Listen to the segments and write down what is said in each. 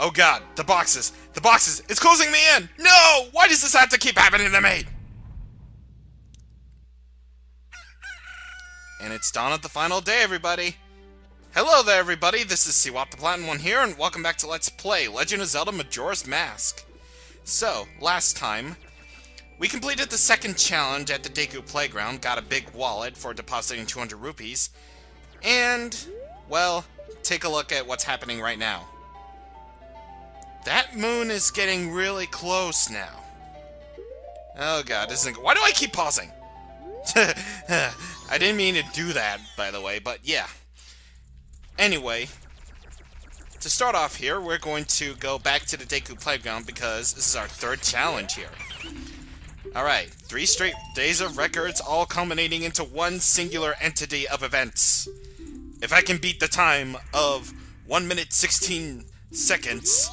Oh god, the boxes! The boxes! It's closing me in! No! Why does this have to keep happening to me? And it's dawn of the final day, everybody! Hello there, everybody! This is Siwap the Platinum One here, and welcome back to Let's Play Legend of Zelda Majora's Mask. So, last time, we completed the second challenge at the Deku Playground, got a big wallet for depositing 200 rupees, and, well, take a look at what's happening right now. That moon is getting really close now. Oh god, this isn't... Why do I keep pausing? I didn't mean to do that, by the way, but yeah. Anyway, to start off here, we're going to go back to the Deku Playground because this is our third challenge here. Alright, 3 straight days of records, all culminating into one singular entity of events. If I can beat the time of 1 minute 16 seconds,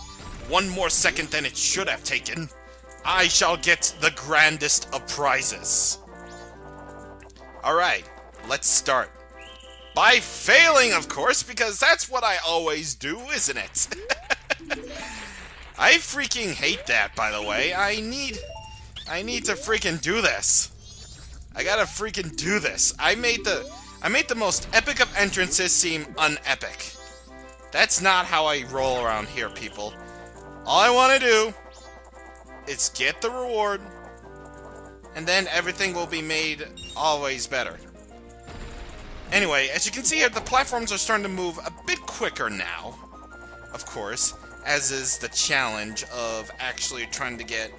one more second than it should have taken, I shall get the grandest of prizes. Alright, let's start. By failing, of course, because that's what I always do, isn't it? I freaking hate that, by the way. I need to freaking do this. I gotta freaking do this. I made the most epic of entrances seem unepic. That's not how I roll around here, people. All I want to do is get the reward, and then everything will be made always better. Anyway, as you can see here, the platforms are starting to move a bit quicker now, of course, as is the challenge of actually trying to get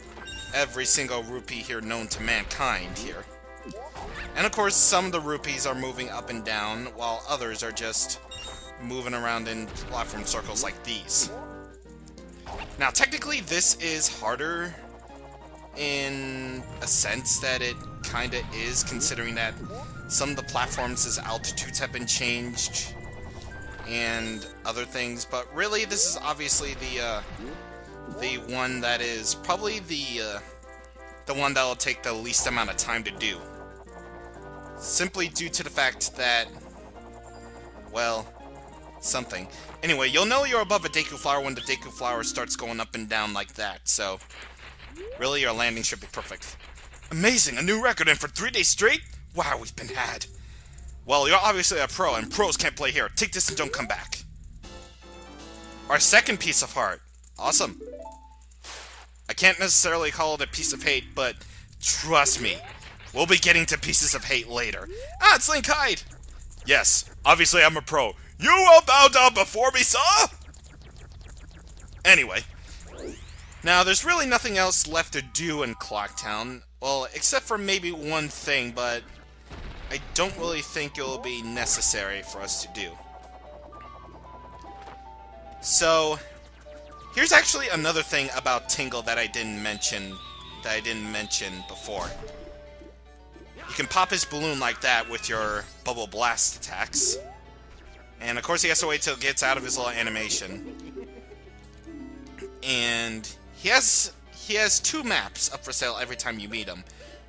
every single rupee here known to mankind here. And of course, some of the rupees are moving up and down, while others are just moving around in platform circles like these. Now, technically, this is harder in a sense that it kinda is, considering that some of the platforms' altitudes have been changed and other things, but really, this is obviously the one that is probably the one that will take the least amount of time to do. Simply due to the fact that, well, something. Anyway, you'll know you're above a Deku Flower when the Deku Flower starts going up and down like that, so really your landing should be perfect. Amazing! A new record, and for 3 days straight? Wow, we've been had. Well, you're obviously a pro, and pros can't play here. Take this and don't come back. Our second piece of heart. Awesome. I can't necessarily call it a piece of hate, but trust me, we'll be getting to pieces of hate later. Ah, it's Link Hyde! Yes, obviously I'm a pro. You will bow down before me, sir? Anyway. Now, there's really nothing else left to do in Clocktown. Well, except for maybe one thing, but I don't really think it will be necessary for us to do. So, here's actually another thing about Tingle that I didn't mention before. You can pop his balloon like that with your Bubble Blast attacks. And of course he has to wait till it gets out of his little animation. And he has 2 maps up for sale every time you meet him.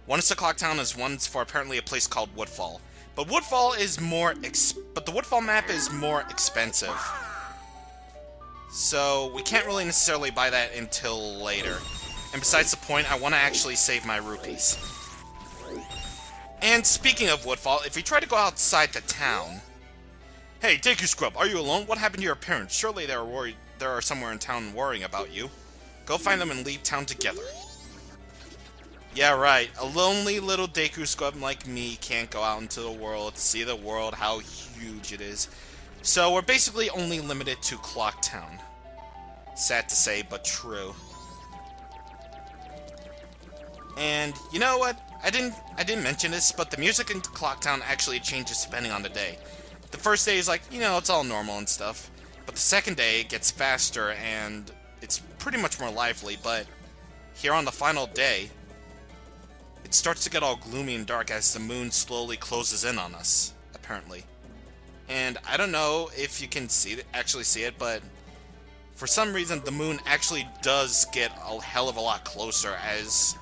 One is to Clocktown, and one's for apparently a place called Woodfall. But Woodfall is the Woodfall map is more expensive. So we can't really necessarily buy that until later. And besides the point, I want to actually save my rupees. And speaking of Woodfall, if you try to go outside the town... Hey, Deku Scrub, are you alone? What happened to your parents? Surely they are somewhere in town worrying about you. Go find them and leave town together. Yeah, right. A lonely little Deku Scrub like me can't go out into the world, see the world, how huge it is. So we're basically only limited to Clocktown. Sad to say, but true. And you know what? I didn't mention this, but the music in Clocktown actually changes depending on the day. The first day is like, you know, it's all normal and stuff. But the second day, it gets faster and it's pretty much more lively, but here on the final day, it starts to get all gloomy and dark as the moon slowly closes in on us, apparently. And I don't know if you can actually see it, but for some reason the moon actually does get a hell of a lot closer as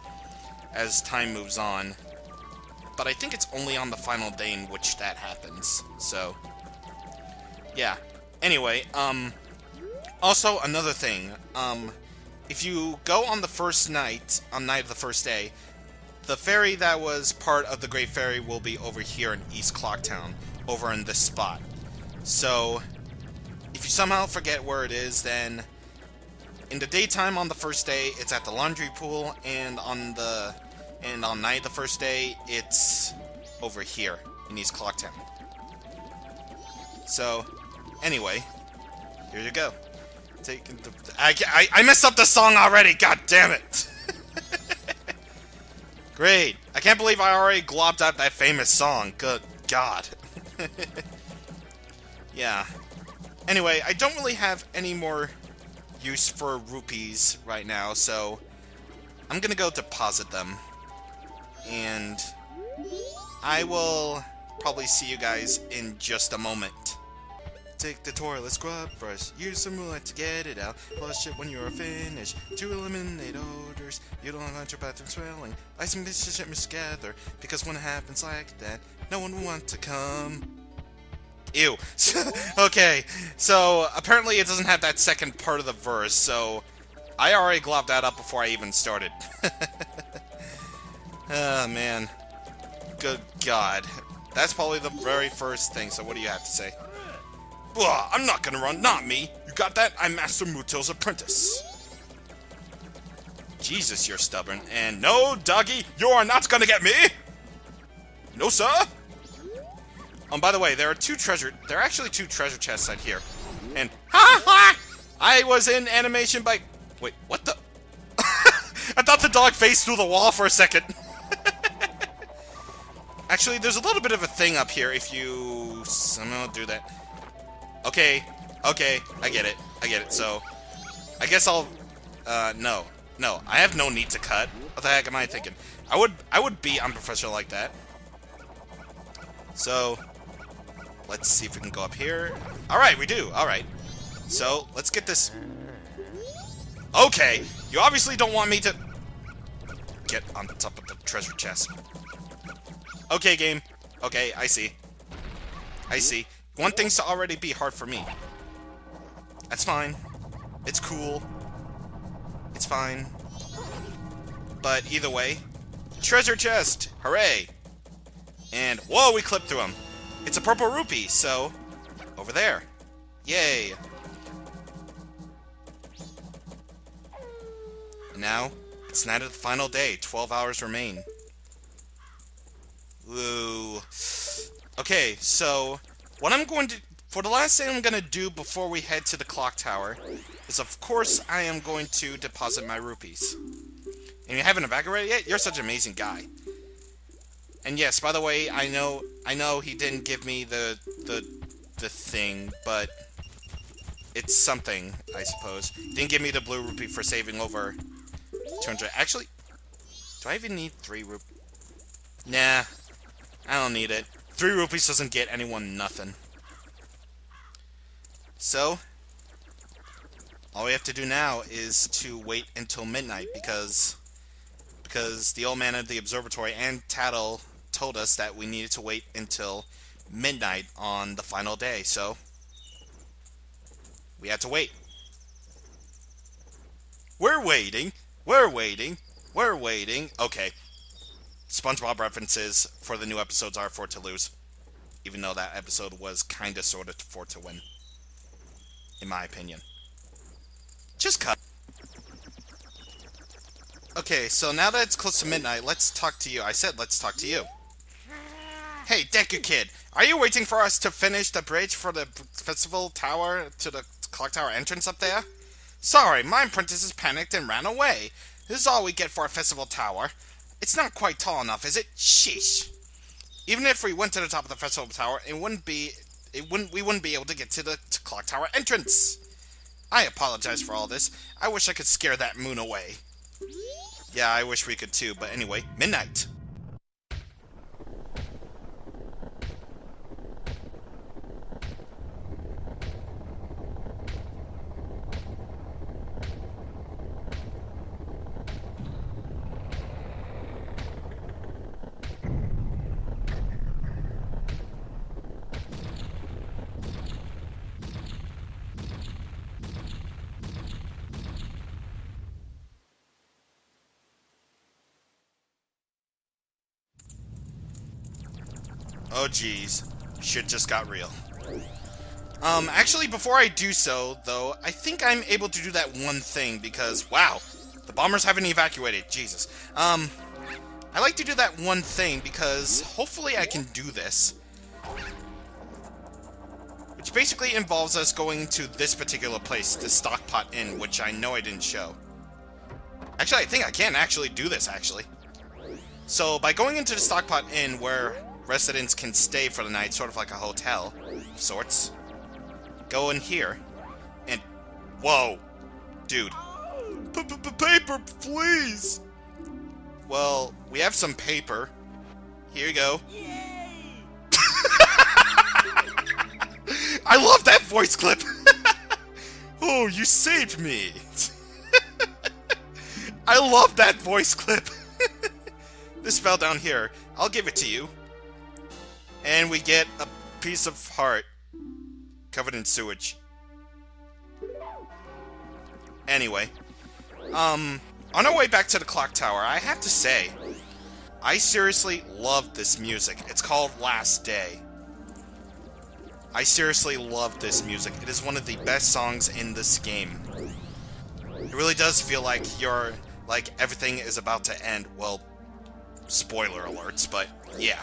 time moves on. But I think it's only on the final day in which that happens, so... yeah. Anyway, Also, another thing, if you go on the first night, on night of the first day, the ferry that was part of the Great Ferry will be over here in East Clocktown, over in this spot. So, if you somehow forget where it is, then in the daytime on the first day, it's at the laundry pool, and on night the first day, it's over here in East Clocktown. So, anyway, here you go. I messed up the song already. God damn it! Great. I can't believe I already globbed out that famous song. Good God. Yeah. Anyway, I don't really have any more use for rupees right now, so I'm gonna go deposit them. And I will probably see you guys in just a moment. Take the toilet scrub brush, use some roulette to get it out, flush it when you're finished, to eliminate odors, you don't want your bathroom smelling, like some dishes that misgather, because when it happens like that, no one will want to come. Ew. Okay, so apparently it doesn't have that second part of the verse, so I already globbed that up before I even started. Oh, man. Good God. That's probably the very first thing, so what do you have to say? Blah, I'm not gonna run, not me. You got that? I'm Master Muto's apprentice. Jesus, you're stubborn. And no, doggy, you are not gonna get me! No, sir! By the way, there are actually two treasure chests out here. And, ha ha! I was in animation by... Wait, what the... I thought the dog faced through the wall for a second. Actually, there's a little bit of a thing up here if you somehow do that. Okay, I get it, so, I guess I'll, no, I have no need to cut. What the heck am I thinking? I would be unprofessional like that. So, let's see if we can go up here. Alright, we do, alright. So, let's get this. Okay, you obviously don't want me to get on the top of the treasure chest. Okay, game. Okay, I see. One thing's to already be hard for me. That's fine. It's cool. It's fine. But either way, treasure chest! Hooray! And, whoa, we clipped through him. It's a purple rupee, so, over there. Yay! Now, it's night of the final day. 12 hours remain. Woo. Okay, so... what I'm going to... for the last thing I'm going to do before we head to the clock tower is, of course, I am going to deposit my rupees. And you haven't evacuated yet? You're such an amazing guy. And yes, by the way, I know he didn't give me the thing, but it's something, I suppose. He didn't give me the blue rupee for saving over 200. Actually, do I even need 3 rupees? Nah, I don't need it. 3 rupees doesn't get anyone nothing. So, all we have to do now is to wait until midnight, because the old man at the observatory and Tattle told us that we needed to wait until midnight on the final day, so we had to wait. We're waiting. Okay. SpongeBob references for the new episodes are for to lose. Even though that episode was kinda sorta for to win. In my opinion. Just cut. Okay, so now that it's close to midnight, let's talk to you. I said let's talk to you. Hey, Deku Kid, are you waiting for us to finish the bridge for the festival tower to the clock tower entrance up there? Sorry, my apprentices panicked and ran away. This is all we get for a festival tower. It's not quite tall enough, is it? Sheesh. Even if we went to the top of the festival tower, we wouldn't be able to get to the clock tower entrance. I apologize for all this. I wish I could scare that moon away. Yeah, I wish we could too, but anyway, midnight. Oh geez. Shit just got real. Actually, before I do so, though, I think I'm able to do that one thing because, wow, the bombers haven't evacuated. Jesus. I like to do that one thing because hopefully I can do this. Which basically involves us going to this particular place, the Stockpot Inn, which I know I didn't show. Actually, I think I can actually do this, actually. So, by going into the Stockpot Inn, where residents can stay for the night, sort of like a hotel of sorts, go in here, and... Whoa! Dude. Paper, please! Well, we have some paper. Here you go. I love that voice clip! Oh, you saved me! I love that voice clip! This fell down here. I'll give it to you. And we get a piece of heart covered in sewage. Anyway. On our way back to the clock tower, I have to say, I seriously love this music. It's called Last Day. I seriously love this music. It is one of the best songs in this game. It really does feel like everything is about to end. Well, spoiler alerts, but yeah.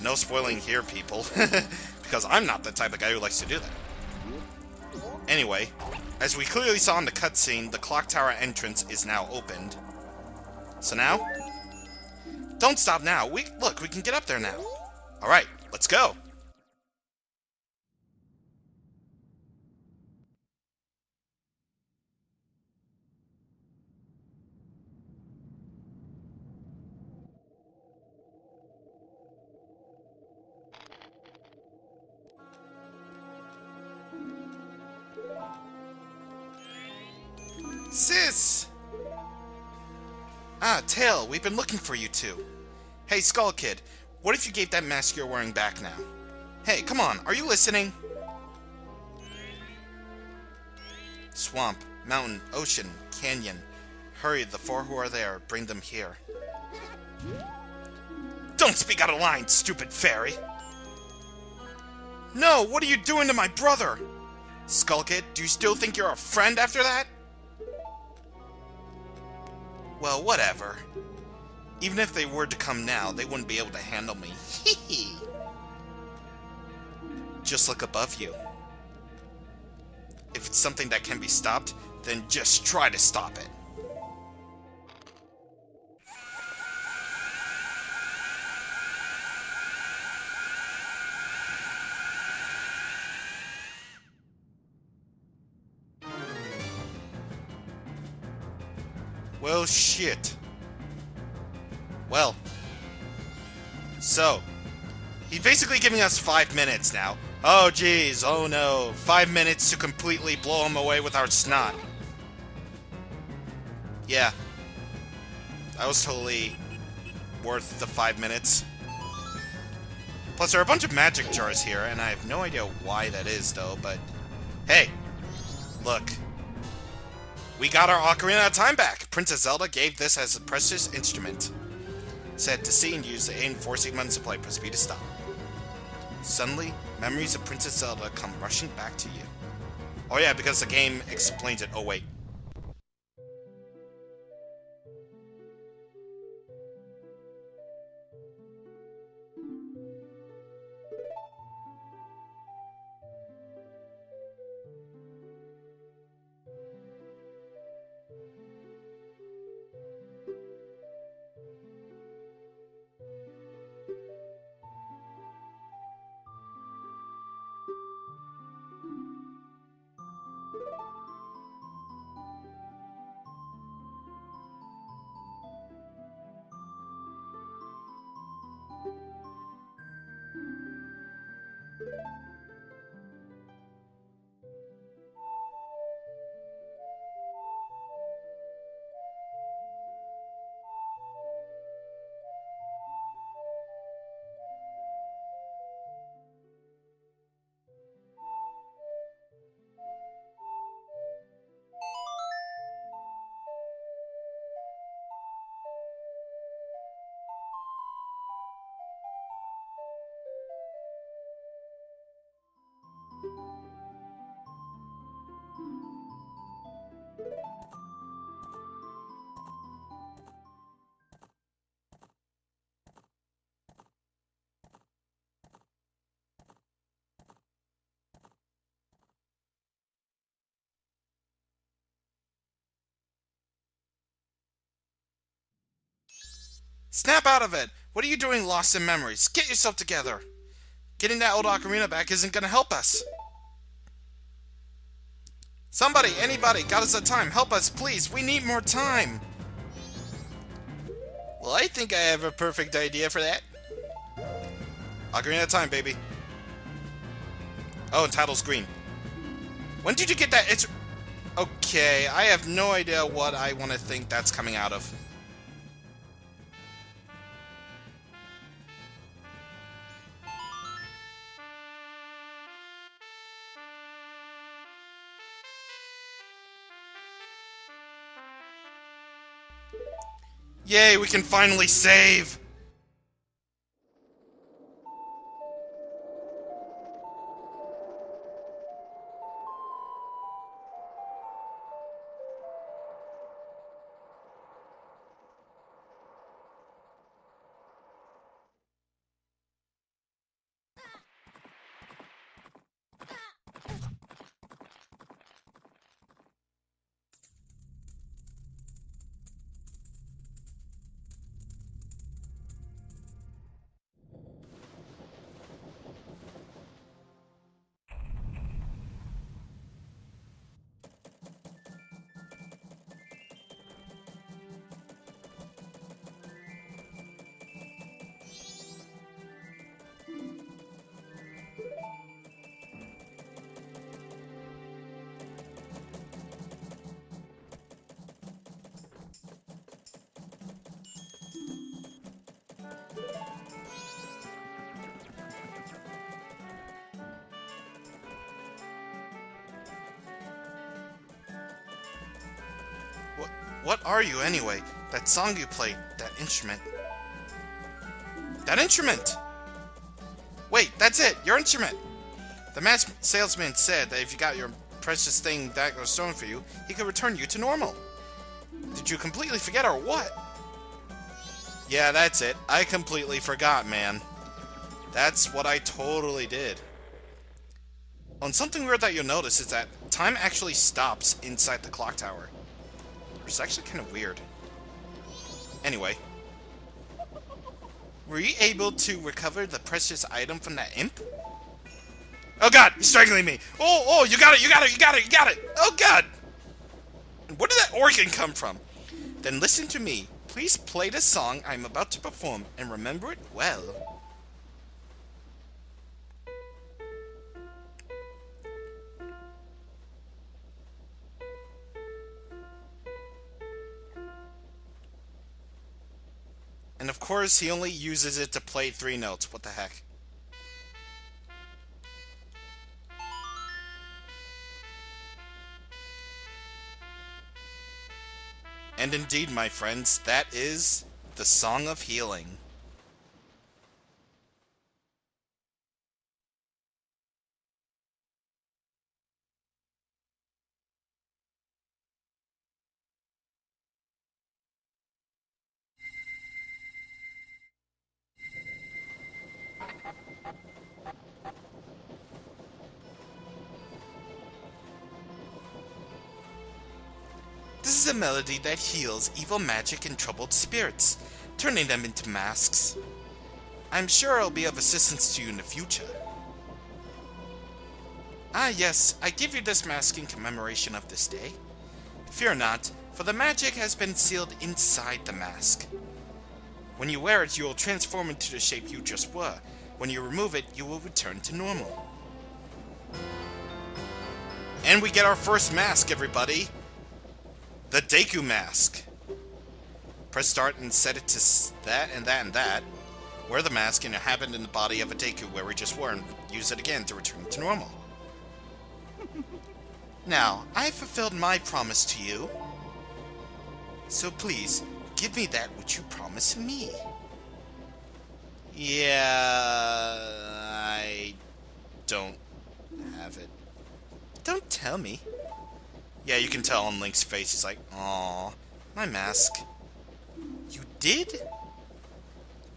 No spoiling here, people. Because I'm not the type of guy who likes to do that. Anyway, as we clearly saw in the cutscene, the clock tower entrance is now opened. So now? Don't stop now. Look, we can get up there now. Alright, let's go. Sis! Ah, Tail, we've been looking for you two. Hey, Skull Kid, what if you gave that mask you're wearing back now? Hey, come on, are you listening? Swamp, mountain, ocean, canyon. Hurry, the four who are there, bring them here. Don't speak out of line, stupid fairy! No, what are you doing to my brother? Skull Kid, do you still think you're a friend after that? Well, whatever. Even if they were to come now, they wouldn't be able to handle me. Hee. Just look above you. If it's something that can be stopped, then just try to stop it. Well, shit. Well. So. He's basically giving us 5 minutes now. Oh, geez. Oh, no. 5 minutes to completely blow him away with our snot. Yeah. That was totally worth the 5 minutes. Plus, there are a bunch of magic jars here, and I have no idea why that is, though, but... Hey. Look. We got our Ocarina of Time back! Princess Zelda gave this as a precious instrument. Said to see and use the aim forcing buttons to play, press B to stop. Suddenly, memories of Princess Zelda come rushing back to you. Oh yeah, because the game explains it. Oh wait. Snap out of it! What are you doing lost in memories? Get yourself together! Getting that old ocarina back isn't gonna help us! Somebody, anybody, got us a time, help us, please, we need more time! Well, I think I have a perfect idea for that. Ocarina of Time, baby. Oh, and title's green. When did you get that? It's... Okay, I have no idea what I want to think that's coming out of. Yay, we can finally save! What are you, anyway? That song you played, that instrument. That instrument! Wait, that's it! Your instrument! The masked salesman said that if you got your precious thing that was stolen for you, he could return you to normal. Did you completely forget or what? Yeah, that's it. I completely forgot, man. That's what I totally did. Oh, and something weird that you'll notice is that time actually stops inside the clock tower. It's actually kind of weird. Anyway. Were you able to recover the precious item from that imp? Oh god, he's strangling me! Oh, you got it, you got it, you got it, you got it! Oh god! Where did that organ come from? Then listen to me. Please play the song I'm about to perform and remember it well. And of course, he only uses it to play 3 notes. What the heck? And indeed, my friends, that is the Song of Healing. This is a melody that heals evil magic and troubled spirits, turning them into masks. I'm sure it'll be of assistance to you in the future. Ah yes, I give you this mask in commemoration of this day. Fear not, for the magic has been sealed inside the mask. When you wear it, you will transform into the shape you just were. When you remove it, you will return to normal. And we get our first mask, everybody! The Deku mask. Press start and set it to that and that and that. Wear the mask and inhabit in the body of a Deku where we just were and use it again to return to normal. Now, I've fulfilled my promise to you. So please, give me that which you promised me. Yeah, I don't have it. Don't tell me. Yeah, you can tell on Link's face. He's like, "Aw, my mask." You did?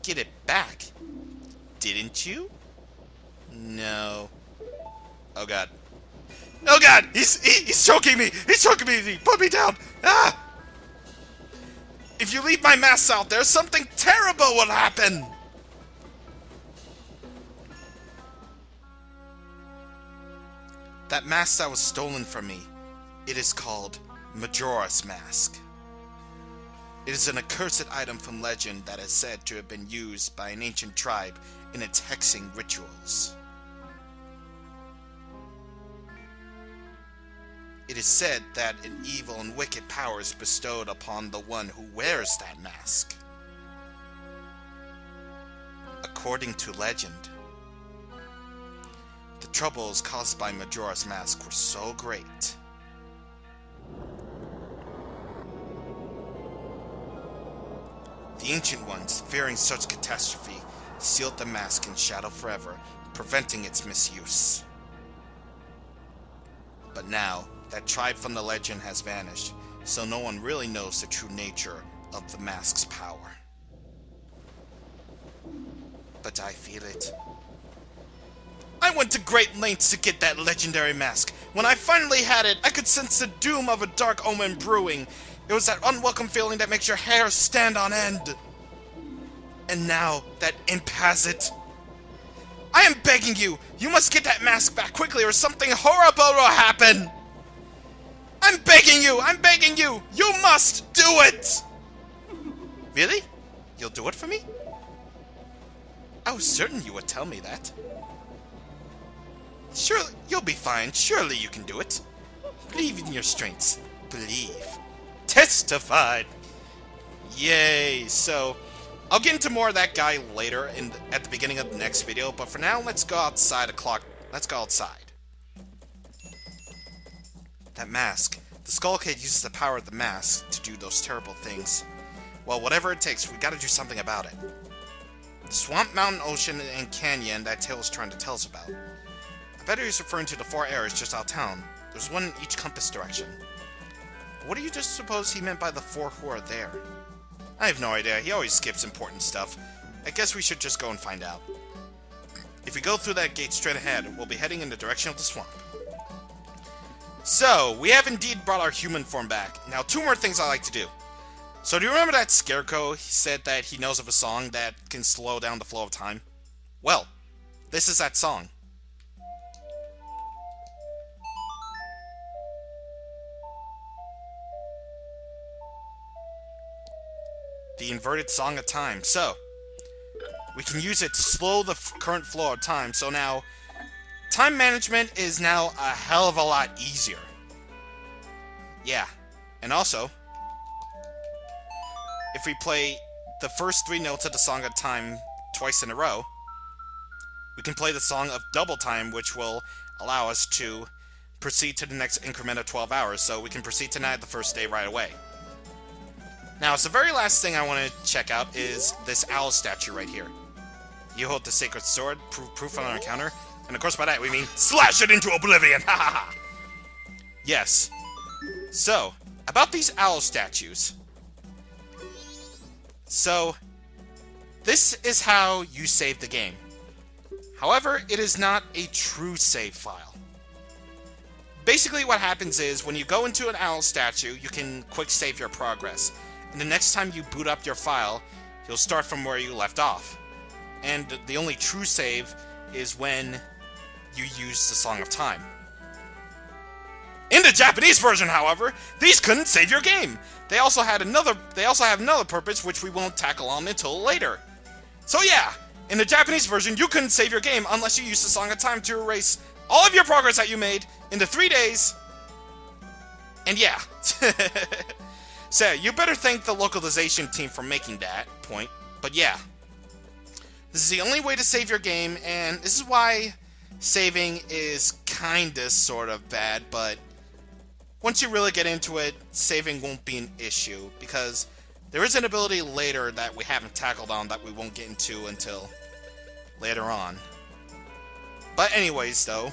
Get it back, didn't you? No. Oh god. Oh god! He's choking me! He's choking me! He put me down! Ah! If you leave my mask out there, something terrible will happen! That mask that was stolen from me, it is called Majora's Mask. It is an accursed item from legend that is said to have been used by an ancient tribe in its hexing rituals. It is said that an evil and wicked power is bestowed upon the one who wears that mask. According to legend, the troubles caused by Majora's Mask were so great the Ancient Ones, fearing such catastrophe, sealed the mask in shadow forever, preventing its misuse. But now, that tribe from the legend has vanished, so no one really knows the true nature of the mask's power. But I feel it. I went to great lengths to get that legendary mask. When I finally had it, I could sense the doom of a dark omen brewing. It was that unwelcome feeling that makes your hair stand on end. And now, that imp has it. I am begging you! You must get that mask back quickly or something horrible will happen! I'm begging you! I'm begging you! You must do it! Really? You'll do it for me? I was certain you would tell me that. Surely, you'll be fine. Surely you can do it. Believe in your strengths. Believe. Testified! Yay! So, I'll get into more of that guy later at the beginning of the next video, but for now, let's go outside Let's go outside. That mask. The Skull Kid uses the power of the mask to do those terrible things. Well, whatever it takes, we gotta do something about it. The swamp, mountain, ocean, and canyon that Tails is trying to tell us about. I bet he's referring to the 4 areas just out of town. There's one in each compass direction. But what do you just suppose he meant by the 4 who are there? I have no idea. He always skips important stuff. I guess we should just go and find out. If we go through that gate straight ahead, we'll be heading in the direction of the swamp. So, we have indeed brought our human form back. Now, 2 more things I like to do. So, do you remember that Scarecrow? He said that he knows of a song that can slow down the flow of time. Well, this is that song. The inverted Song of Time. So, we can use it to slow the current flow of time. So now, time management is now a hell of a lot easier. Yeah. And also, if we play the first 3 notes of the Song of Time twice in a row, we can play the Song of Double Time, which will allow us to proceed to the next increment of 12 hours. So we can proceed tonight the first day right away. Now, so the very last thing I want to check out is this owl statue right here. You hold the sacred sword, proof on our encounter, and of course by that we mean slash it into oblivion! Ha ha ha! Yes. So, about these owl statues. So, this is how you save the game. However, it is not a true save file. Basically what happens is, when you go into an owl statue, you can quick save your progress. And the next time you boot up your file, you'll start from where you left off. And the only true save is when you use the Song of Time. In the Japanese version, however, these couldn't save your game. They also have another purpose which we won't tackle on until later. So yeah, in the Japanese version, you couldn't save your game unless you used the Song of Time to erase all of your progress that you made into 3 days. And yeah. So, you better thank the localization team for making that point, but yeah. This is the only way to save your game, and this is why saving is kinda sort of bad, but once you really get into it, saving won't be an issue, because there is an ability later that we haven't tackled on that we won't get into until later on. But anyways, though,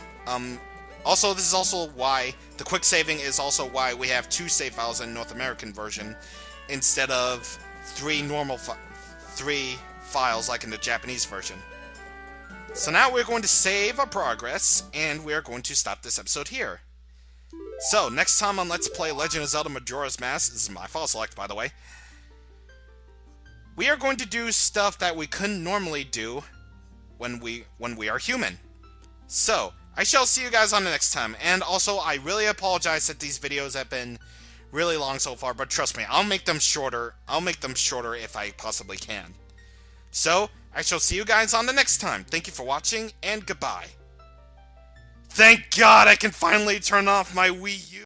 also, this is also why the quick saving is also why we have 2 save files in the North American version instead of 3 files like in the Japanese version. So now we're going to save our progress, and we're going to stop this episode here. So, next time on Let's Play Legend of Zelda Majora's Mask, this is my file select, by the way, we are going to do stuff that we couldn't normally do when we are human. So, I shall see you guys on the next time. And also, I really apologize that these videos have been really long so far, but trust me, I'll make them shorter. I'll make them shorter if I possibly can. So, I shall see you guys on the next time. Thank you for watching, and goodbye. Thank God I can finally turn off my Wii U.